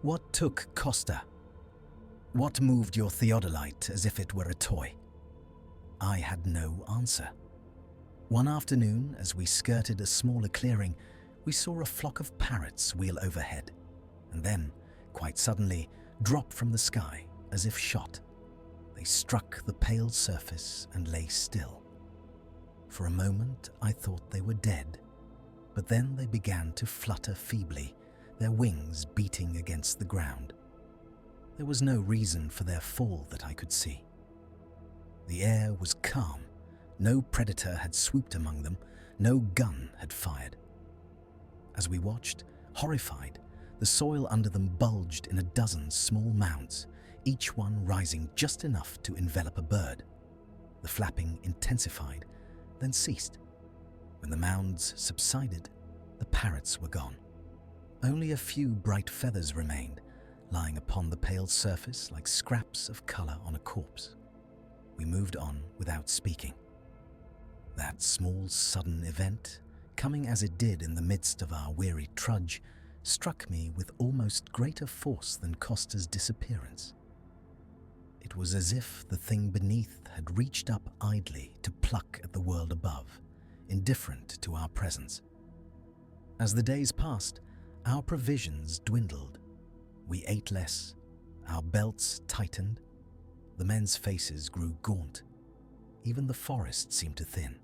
What took Costa? What moved your theodolite as if it were a toy?" I had no answer. One afternoon, as we skirted a smaller clearing, we saw a flock of parrots wheel overhead, and then, quite suddenly, drop from the sky as if shot. They struck the pale surface and lay still. For a moment, I thought they were dead, but then they began to flutter feebly, their wings beating against the ground. There was no reason for their fall that I could see. The air was calm. No predator had swooped among them. No gun had fired. As we watched, horrified, the soil under them bulged in a dozen small mounds, each one rising just enough to envelop a bird. The flapping intensified, then ceased. When the mounds subsided, the parrots were gone. Only a few bright feathers remained, lying upon the pale surface like scraps of color on a corpse. We moved on without speaking. That small, sudden event, coming as it did in the midst of our weary trudge, struck me with almost greater force than Costa's disappearance. It was as if the thing beneath had reached up idly to pluck at the world above, indifferent to our presence. As the days passed, our provisions dwindled. We ate less, our belts tightened, the men's faces grew gaunt. Even the forest seemed to thin,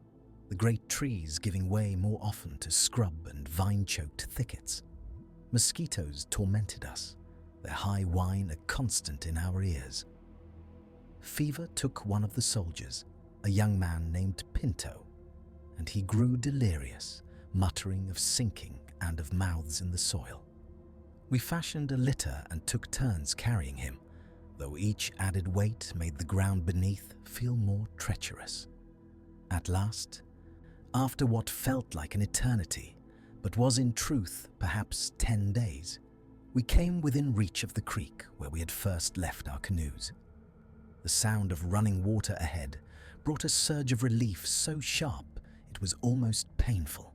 the great trees giving way more often to scrub and vine-choked thickets. Mosquitoes tormented us, their high whine a constant in our ears. Fever took one of the soldiers, a young man named Pinto, and he grew delirious, muttering of sinking and of mouths in the soil. We fashioned a litter and took turns carrying him, though each added weight made the ground beneath feel more treacherous. At last, after what felt like an eternity, but was in truth perhaps 10 days, we came within reach of the creek where we had first left our canoes. The sound of running water ahead brought a surge of relief so sharp it was almost painful.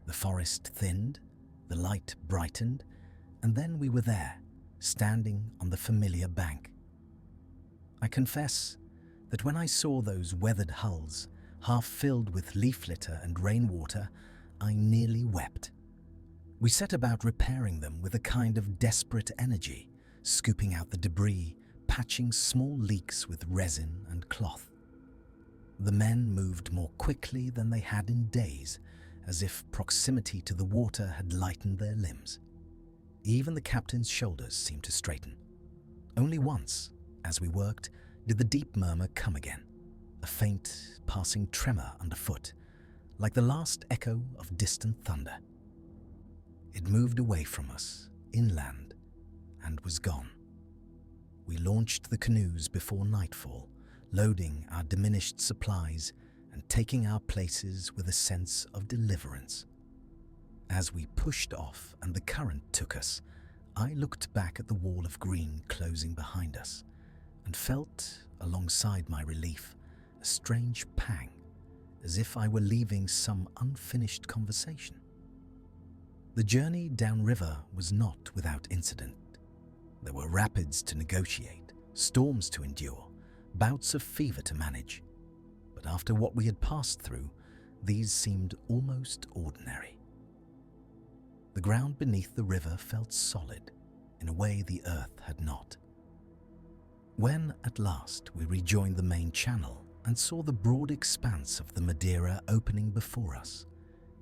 The forest thinned, the light brightened, and then we were there, standing on the familiar bank. I confess that when I saw those weathered hulls, half filled with leaf litter and rainwater, I nearly wept. We set about repairing them with a kind of desperate energy, scooping out the debris, patching small leaks with resin and cloth. The men moved more quickly than they had in days, as if proximity to the water had lightened their limbs. Even the captain's shoulders seemed to straighten. Only once, as we worked, did the deep murmur come again, a faint, passing tremor underfoot, like the last echo of distant thunder. It moved away from us, inland, and was gone. We launched the canoes before nightfall, loading our diminished supplies and taking our places with a sense of deliverance. As we pushed off and the current took us, I looked back at the wall of green closing behind us and felt, alongside my relief, a strange pang, as if I were leaving some unfinished conversation. The journey downriver was not without incident. There were rapids to negotiate, storms to endure, bouts of fever to manage. But after what we had passed through, these seemed almost ordinary. The ground beneath the river felt solid, in a way the earth had not. When, at last, we rejoined the main channel and saw the broad expanse of the Madeira opening before us,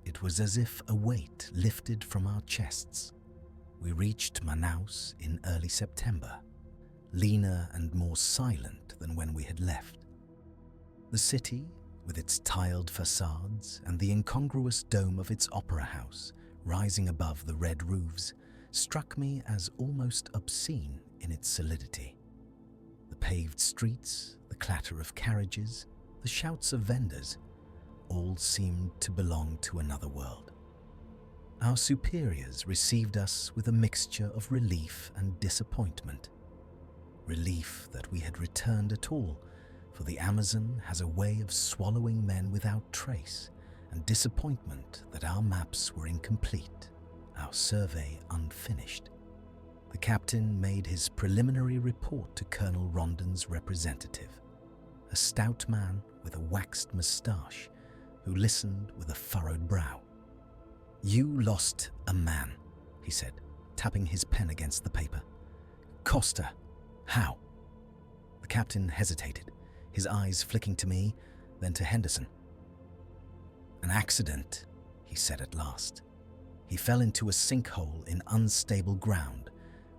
it was as if a weight lifted from our chests. We reached Manaus in early September, leaner and more silent than when we had left. The city, with its tiled facades and the incongruous dome of its opera house rising above the red roofs, struck me as almost obscene in its solidity. The paved streets, the clatter of carriages, the shouts of vendors, all seemed to belong to another world. Our superiors received us with a mixture of relief and disappointment. Relief that we had returned at all, for the Amazon has a way of swallowing men without trace, and disappointment that our maps were incomplete, our survey unfinished. The captain made his preliminary report to Colonel Rondon's representative, a stout man with a waxed moustache who listened with a furrowed brow. "You lost a man," he said, tapping his pen against the paper. "Costa, how?" The captain hesitated, his eyes flicking to me, then to Henderson. "An accident," he said at last. "He fell into a sinkhole in unstable ground.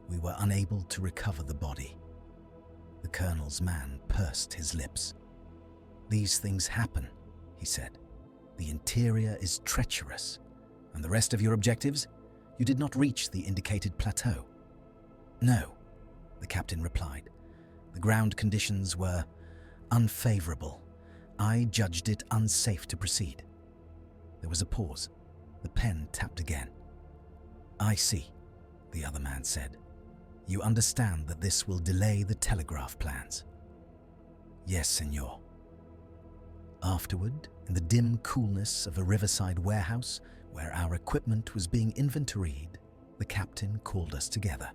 We were unable to recover the body." The colonel's man pursed his lips. "These things happen," he said. "The interior is treacherous. And the rest of your objectives? You did not reach the indicated plateau." "No," the captain replied. "The ground conditions were unfavorable. I judged it unsafe to proceed." There was a pause. The pen tapped again. "I see," the other man said. "You understand that this will delay the telegraph plans?" "Yes, senor." Afterward, in the dim coolness of a riverside warehouse where our equipment was being inventoried, the captain called us together.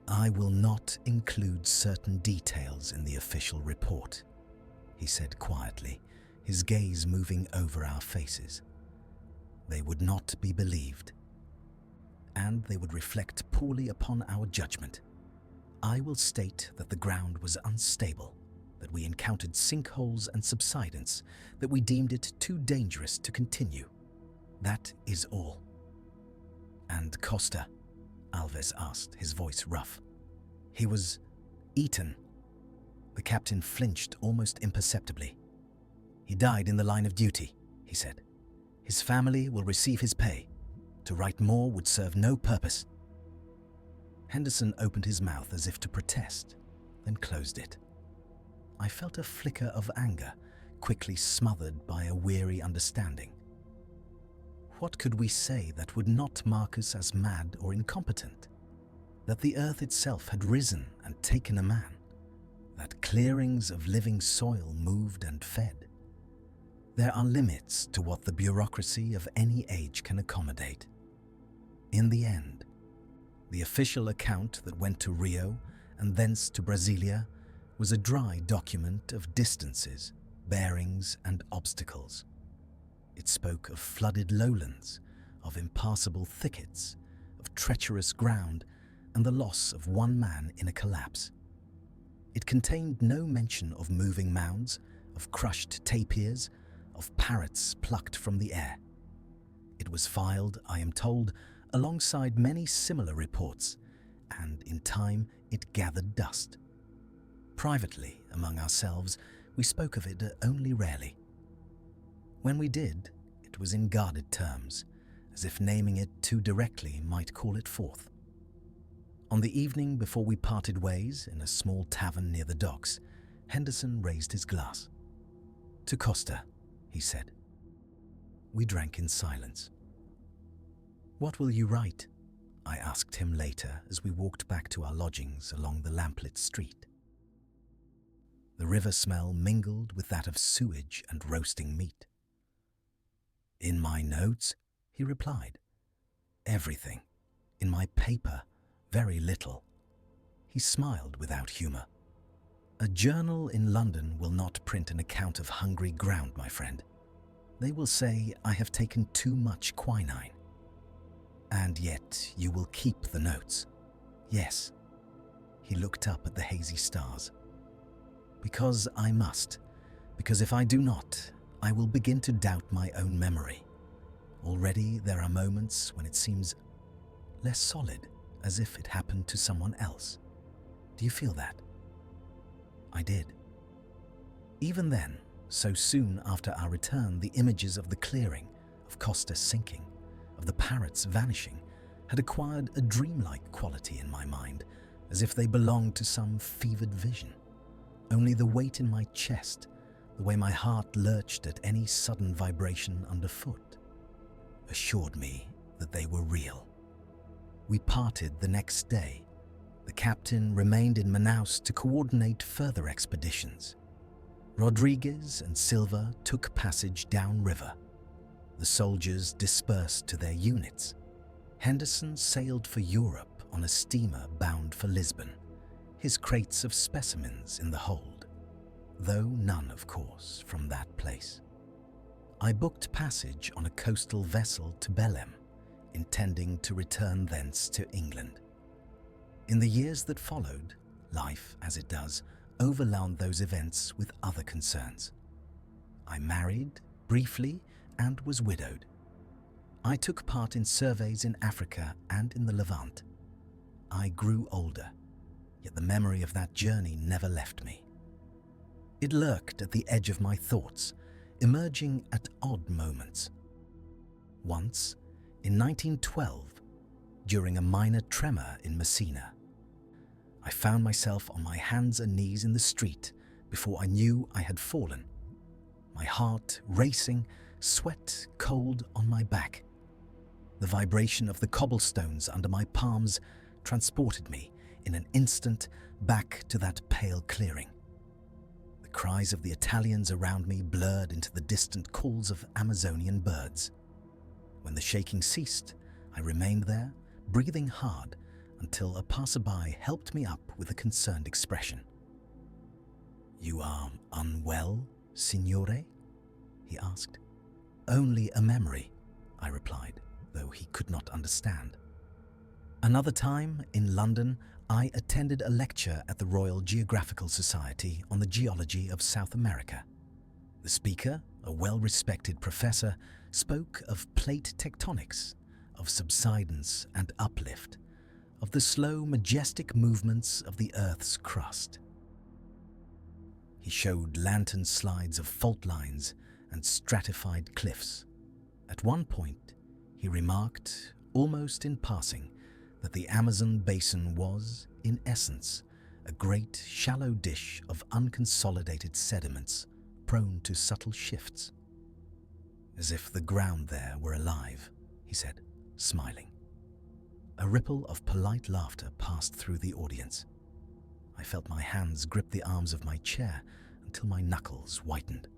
"I will not include certain details in the official report," he said quietly, his gaze moving over our faces. "They would not be believed, and they would reflect poorly upon our judgment. I will state that the ground was unstable, that we encountered sinkholes and subsidence, that we deemed it too dangerous to continue. That is all." "And Costa?" Alves asked, his voice rough. "He was eaten." The captain flinched almost imperceptibly. "He died in the line of duty," he said. "His family will receive his pay. To write more would serve no purpose." Henderson opened his mouth as if to protest, then closed it. I felt a flicker of anger, quickly smothered by a weary understanding. What could we say that would not mark us as mad or incompetent? That the earth itself had risen and taken a man? That clearings of living soil moved and fed? There are limits to what the bureaucracy of any age can accommodate. In the end, the official account that went to Rio and thence to Brasilia was a dry document of distances, bearings, and obstacles. It spoke of flooded lowlands, of impassable thickets, of treacherous ground, and the loss of one man in a collapse. It contained no mention of moving mounds, of crushed tapirs, of parrots plucked from the air. It was filed, I am told, alongside many similar reports, and in time it gathered dust. Privately, among ourselves, we spoke of it only rarely. When we did, it was in guarded terms, as if naming it too directly might call it forth. On the evening before we parted ways in a small tavern near the docks, Henderson raised his glass. "To Costa," he said. We drank in silence. "What will you write?" I asked him later as we walked back to our lodgings along the lamplit street. The river smell mingled with that of sewage and roasting meat. "In my notes," he replied. "Everything. In my paper, very little." He smiled without humour. "A journal in London will not print an account of hungry ground, my friend. They will say I have taken too much quinine. And yet you will keep the notes." "Yes." He looked up at the hazy stars. "Because I must. Because if I do not, I will begin to doubt my own memory. Already there are moments when it seems less solid, as if it happened to someone else. Do you feel that?" I did. Even then, so soon after our return, the images of the clearing, of Costa sinking, of the parrots vanishing, had acquired a dreamlike quality in my mind, as if they belonged to some fevered vision. Only the weight in my chest, the way my heart lurched at any sudden vibration underfoot, assured me that they were real. We parted the next day. The captain remained in Manaus to coordinate further expeditions. Rodriguez and Silva took passage downriver. The soldiers dispersed to their units. Henderson sailed for Europe on a steamer bound for Lisbon, his crates of specimens in the hold, though none, of course, from that place. I booked passage on a coastal vessel to Belem, intending to return thence to England. In the years that followed, life, as it does, overwhelmed those events with other concerns. I married, briefly, and was widowed. I took part in surveys in Africa and in the Levant. I grew older, yet the memory of that journey never left me. It lurked at the edge of my thoughts, emerging at odd moments. Once, in 1912, during a minor tremor in Messina, I found myself on my hands and knees in the street before I knew I had fallen, my heart racing, sweat cold on my back. The vibration of the cobblestones under my palms transported me in an instant back to that pale clearing. The cries of the Italians around me blurred into the distant calls of Amazonian birds. When the shaking ceased, I remained there, breathing hard, until a passerby helped me up with a concerned expression. "You are unwell, signore?" he asked. "Only a memory," I replied, though he could not understand. Another time, in London, I attended a lecture at the Royal Geographical Society on the geology of South America. The speaker, a well-respected professor, spoke of plate tectonics, of subsidence and uplift, of the slow, majestic movements of the Earth's crust. He showed lantern slides of fault lines and stratified cliffs. At one point, he remarked, almost in passing, that the Amazon basin was, in essence, a great shallow dish of unconsolidated sediments prone to subtle shifts. "As if the ground there were alive," he said, smiling. A ripple of polite laughter passed through the audience. I felt my hands grip the arms of my chair until my knuckles whitened.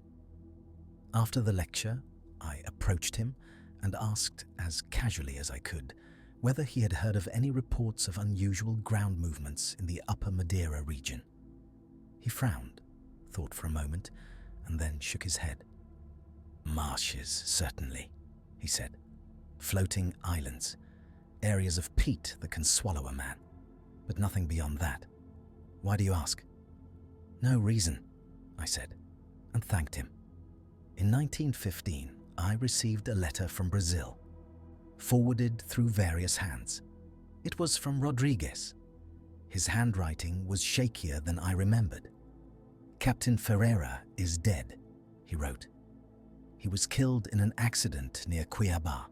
After the lecture, I approached him and asked, as casually as I could, whether he had heard of any reports of unusual ground movements in the Upper Madeira region. He frowned, thought for a moment, and then shook his head. "Marshes, certainly," he said. "Floating islands, areas of peat that can swallow a man, but nothing beyond that. Why do you ask?" "No reason," I said, and thanked him. In 1915, I received a letter from Brazil, forwarded through various hands. It was from Rodriguez. His handwriting was shakier than I remembered. "Captain Ferreira is dead," he wrote. "He was killed in an accident near Cuiabá.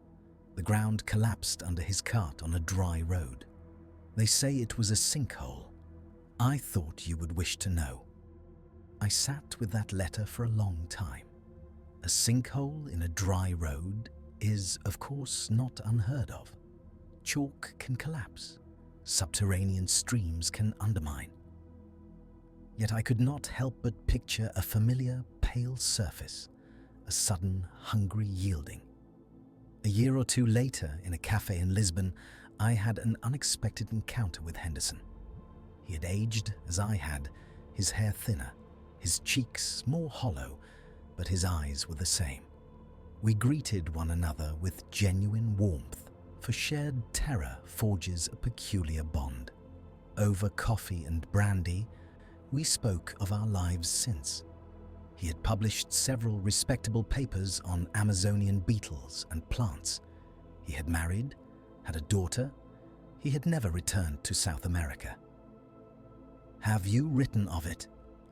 The ground collapsed under his cart on a dry road. They say it was a sinkhole. I thought you would wish to know." I sat with that letter for a long time. A sinkhole in a dry road is, of course, not unheard of. Chalk can collapse. Subterranean streams can undermine. Yet I could not help but picture a familiar, pale surface, a sudden, hungry yielding. A year or two later, in a cafe in Lisbon, I had an unexpected encounter with Henderson. He had aged as I had, his hair thinner, his cheeks more hollow, but his eyes were the same. We greeted one another with genuine warmth, for shared terror forges a peculiar bond. Over coffee and brandy, we spoke of our lives since. He had published several respectable papers on Amazonian beetles and plants. He had married, had a daughter. He had never returned to South America. "Have you written of it?"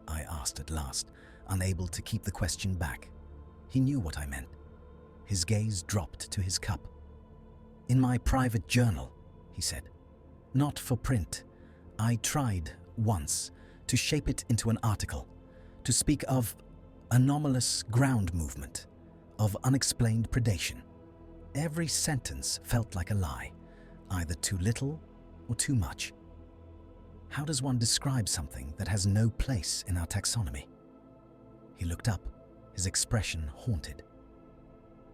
I asked at last, unable to keep the question back. He knew what I meant. His gaze dropped to his cup. "In my private journal," he said. "Not for print. I tried, once, to shape it into an article, to speak of anomalous ground movement, of unexplained predation. Every sentence felt like a lie, either too little or too much. How does one describe something that has no place in our taxonomy?" He looked up, his expression haunted.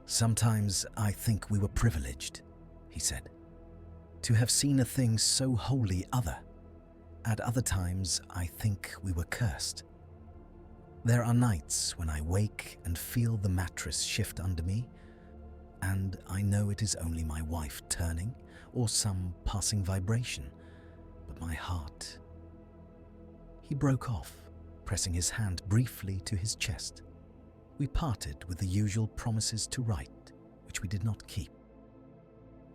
"Sometimes I think we were privileged," he said, "to have seen a thing so wholly other. At other times, I think we were cursed. There are nights when I wake and feel the mattress shift under me, and I know it is only my wife turning or some passing vibration, but my heart..." He broke off, pressing his hand briefly to his chest. We parted with the usual promises to write, which we did not keep.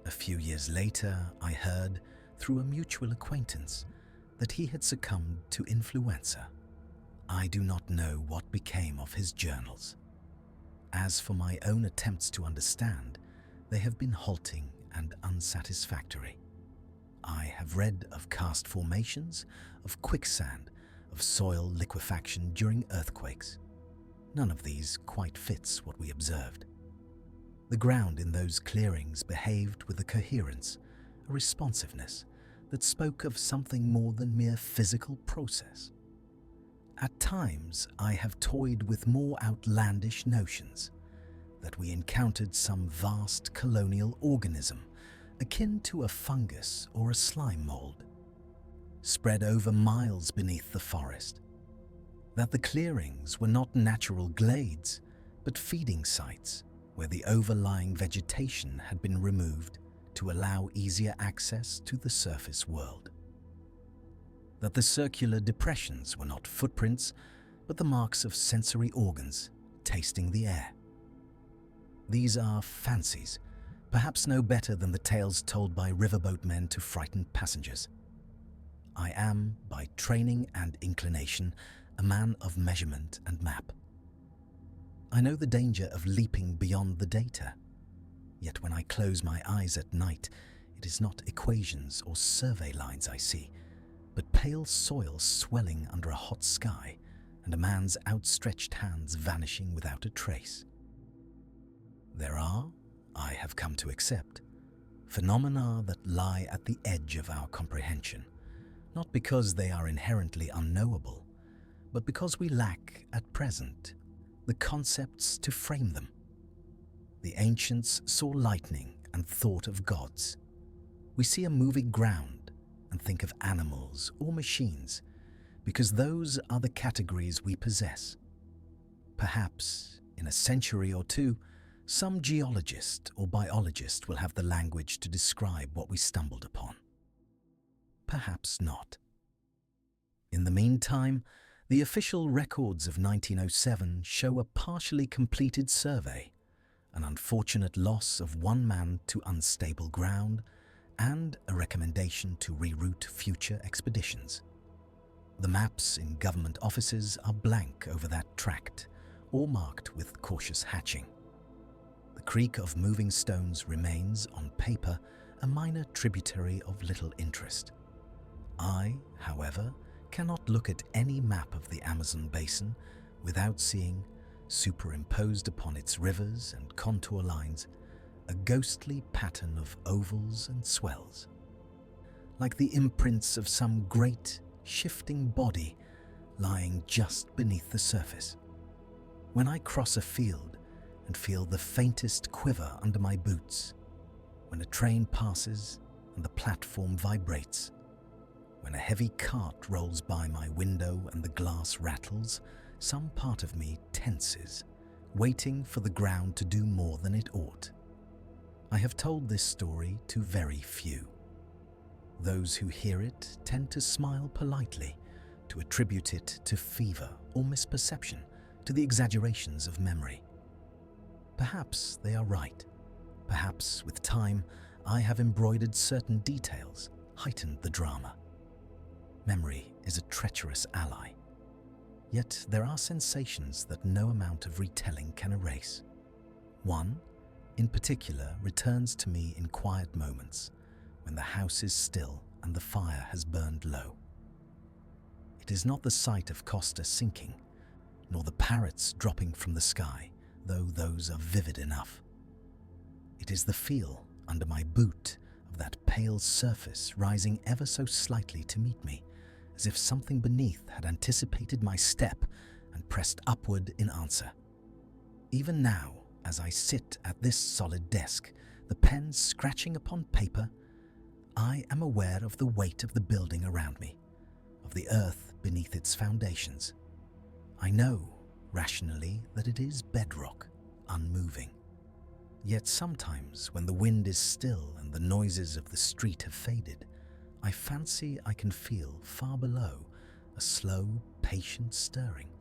A few years later, I heard, through a mutual acquaintance, that he had succumbed to influenza. I do not know what became of his journals. As for my own attempts to understand, they have been halting and unsatisfactory. I have read of karst formations, of quicksand, of soil liquefaction during earthquakes. None of these quite fits what we observed. The ground in those clearings behaved with a coherence, a responsiveness that spoke of something more than mere physical process. At times, I have toyed with more outlandish notions, that we encountered some vast colonial organism, akin to a fungus or a slime mold, spread over miles beneath the forest, that the clearings were not natural glades, but feeding sites where the overlying vegetation had been removed to allow easier access to the surface world. That the circular depressions were not footprints, but the marks of sensory organs tasting the air. These are fancies, perhaps no better than the tales told by riverboat men to frighten passengers. I am, by training and inclination, a man of measurement and map. I know the danger of leaping beyond the data. Yet when I close my eyes at night, it is not equations or survey lines I see, but pale soil swelling under a hot sky and a man's outstretched hands vanishing without a trace. There are, I have come to accept, phenomena that lie at the edge of our comprehension, not because they are inherently unknowable, but because we lack, at present, the concepts to frame them. The ancients saw lightning and thought of gods. We see a moving ground and think of animals or machines, because those are the categories we possess. Perhaps, in a century or two, some geologist or biologist will have the language to describe what we stumbled upon. Perhaps not. In the meantime, the official records of 1907 show a partially completed survey, an unfortunate loss of one man to unstable ground, and a recommendation to reroute future expeditions. The maps in government offices are blank over that tract, or marked with cautious hatching. The creak of moving stones remains, on paper, a minor tributary of little interest. I, however, cannot look at any map of the Amazon basin without seeing, superimposed upon its rivers and contour lines, a ghostly pattern of ovals and swells. Like the imprints of some great, shifting body, lying just beneath the surface. When I cross a field and feel the faintest quiver under my boots, when a train passes and the platform vibrates, when a heavy cart rolls by my window and the glass rattles, some part of me tenses, waiting for the ground to do more than it ought. I have told this story to very few. Those who hear it tend to smile politely, to attribute it to fever or misperception, to the exaggerations of memory. Perhaps they are right. Perhaps with time I have embroidered certain details, heightened the drama. Memory is a treacherous ally. Yet there are sensations that no amount of retelling can erase. One, in particular, returns to me in quiet moments, when the house is still and the fire has burned low. It is not the sight of Costa sinking, nor the parrots dropping from the sky, though those are vivid enough. It is the feel under my boot of that pale surface rising ever so slightly to meet me, as if something beneath had anticipated my step and pressed upward in answer. Even now, as I sit at this solid desk, the pen scratching upon paper, I am aware of the weight of the building around me, of the earth beneath its foundations. I know, rationally, that it is bedrock, unmoving. Yet sometimes, when the wind is still and the noises of the street have faded, I fancy I can feel far below a slow, patient stirring.